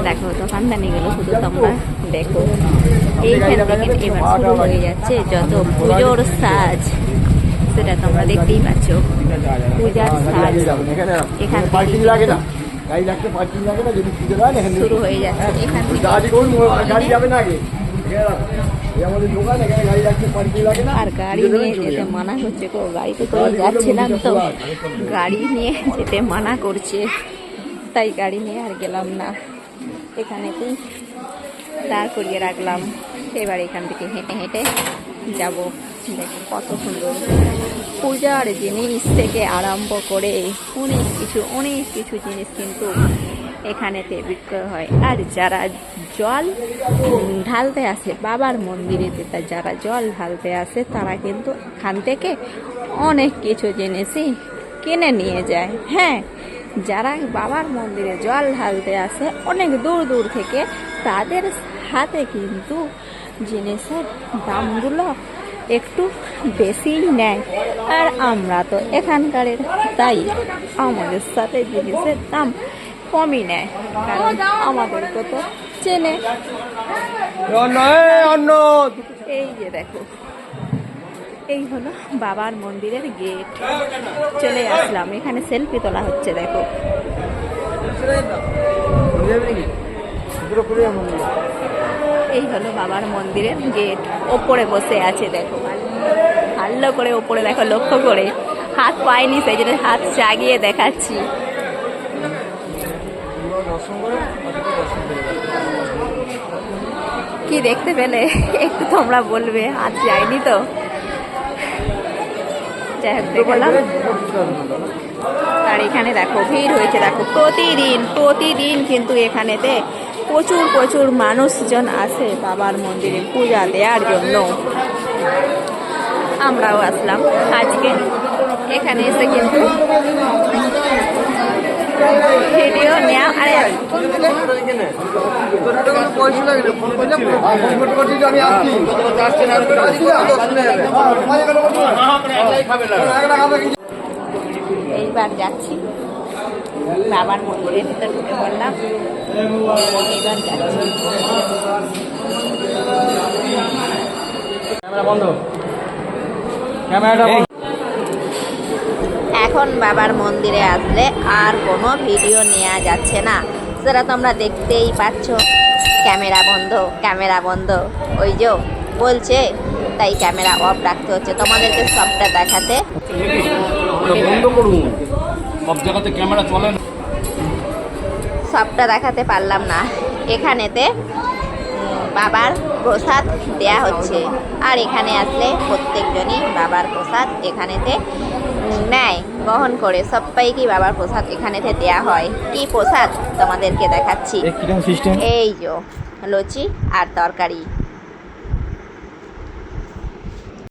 দেখো দোকানদানিগুলো শুধু তোমরা দেখো। এইখান থেকে এবার শুরু হয়ে যাচ্ছে যত পুজোর সাজ, সেটা তোমরা দেখতেই পাচ্ছ। পূজার সাজ এখান থেকে শুরু হয়ে যাচ্ছে। এখান থেকে আর গাড়ি নিয়ে যেতে মানা করছে গো, গাড়িতে করে যাচ্ছিলাম তো গাড়ি নিয়ে যেতে মানা করছে, তাই গাড়ি নিয়ে আর গেলাম না, এখানেতেই দাঁড় করিয়ে রাখলাম। এবার এখান থেকে হেঁটে হেঁটে যাব। দেখো কত সুন্দর পূজার জিনিস থেকে আরম্ভ করে অনেক কিছু জিনিস কিন্তু এখানেতে বিক্রয় হয়। আর যারা জল ঢালতে আসে বাবার মন্দিরেতে, যারা জল ঢালতে আসে তারা কিন্তু এখান থেকে অনেক কিছু জিনিসই কিনে নিয়ে যায়। হ্যাঁ, যারা বাবার মন্দিরে জল ঢালতে আসে অনেক দূর দূর থেকে, তাদের হাতে কিন্তু জিনিসের দামগুলো একটু বেশিই নেয়। আর আমরা তো এখানকারের, তাই আমাদের সাথে জিনিসের দাম কমই নেয়, কারণ আমাদেরকে তো চেনে। এই যে দেখো, এই হলো বাবার মন্দিরের গেট। চলে আসলাম, এখানে সেলফি তোলা হচ্ছে। দেখো এই হলো বাবার মন্দিরের গেট। ওপরে বসে আছে দেখো, ভালো করে ওপরে দেখো, লক্ষ্য করে। হাত পাইনি, সেই জন্য হাত জাগিয়ে দেখাচ্ছি। কি দেখতে পেলে একটু তোমরা বলবে, হাত যায়নি তো। যাই হোক দেখলাম। আর এখানে দেখো ভিড় হয়েছে, দেখো প্রতিদিন কিন্তু এখানেতে প্রচুর মানুষজন আসে বাবার মন্দিরে পূজা দেওয়ার জন্য। আমরাও আসলাম আজকে এখানে এসে কিন্তু ভিডিও নেওয়া। আরে এইবার যাচ্ছি বাবার মন্দিরের ভিতরে, ঢুকে পড়লাম। এইবার যাচ্ছি। এখন বাবার মন্দিরে আসলে আর কোনো ভিডিও নেওয়া যাচ্ছে না, সেটা তোমরা দেখতেই পাচ্ছ। ক্যামেরা বন্ধ ওই যে বলছে, তাই ক্যামেরা অফ রাখতে হচ্ছে তোমাদেরকে সবটা দেখাতে। সব জায়গাতে ক্যামেরা চলে না, সবটা দেখাতে পারলাম না। এখানেতে বাবার প্রসাদ দেয়া হচ্ছে, আর এখানে আসলে প্রত্যেকজনই বাবার প্রসাদ এখানেতে নেয়, গ্রহণ করে। সবাইকে বাবার প্রসাদ এখানেতে দেয়া হয়। কি প্রসাদ তোমাদেরকে দেখাচ্ছি। এই যে লুচি আর তরকারি।